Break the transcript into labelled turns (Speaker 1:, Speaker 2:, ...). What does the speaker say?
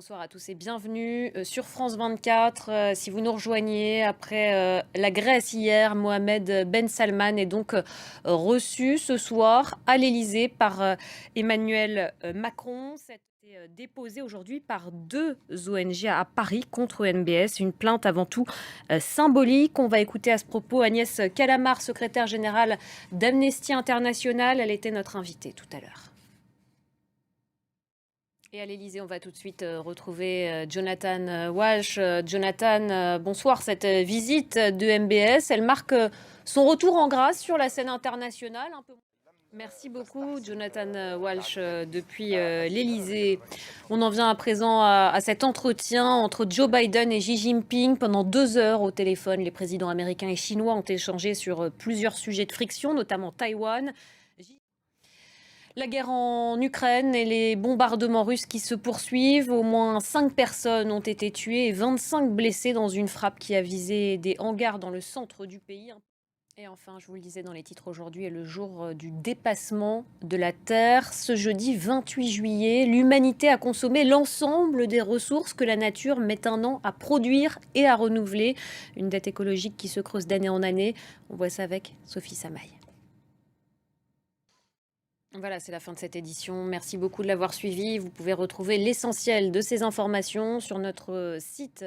Speaker 1: Bonsoir à tous et bienvenue sur France 24. Si vous nous rejoignez après la Grèce hier, Mohamed Ben Salman est donc reçu ce soir à l'Élysée par Emmanuel Macron. C'est déposé aujourd'hui par deux ONG à Paris contre NBS. Une plainte avant tout symbolique. On va écouter à ce propos Agnès Calamard, secrétaire générale d'Amnesty International. Elle était notre invitée tout à l'heure. Et à l'Élysée, on va tout de suite retrouver Jonathan Walsh. Jonathan, bonsoir. Cette visite de MBS, elle marque son retour en grâce sur la scène internationale. Merci beaucoup, Jonathan Walsh, depuis l'Élysée. On en vient à présent à cet entretien entre Joe Biden et Xi Jinping. Pendant 2 heures au téléphone, les présidents américains et chinois ont échangé sur plusieurs sujets de friction, notamment Taïwan. La guerre en Ukraine et les bombardements russes qui se poursuivent. Au moins 5 personnes ont été tuées et 25 blessées dans une frappe qui a visé des hangars dans le centre du pays. Et enfin, je vous le disais dans les titres, aujourd'hui est le jour du dépassement de la Terre. Ce jeudi 28 juillet, l'humanité a consommé l'ensemble des ressources que la nature met un an à produire et à renouveler. Une dette écologique qui se creuse d'année en année. On voit ça avec Sophie Samaï. Voilà, c'est la fin de cette édition. Merci beaucoup de l'avoir suivi. Vous pouvez retrouver l'essentiel de ces informations sur notre site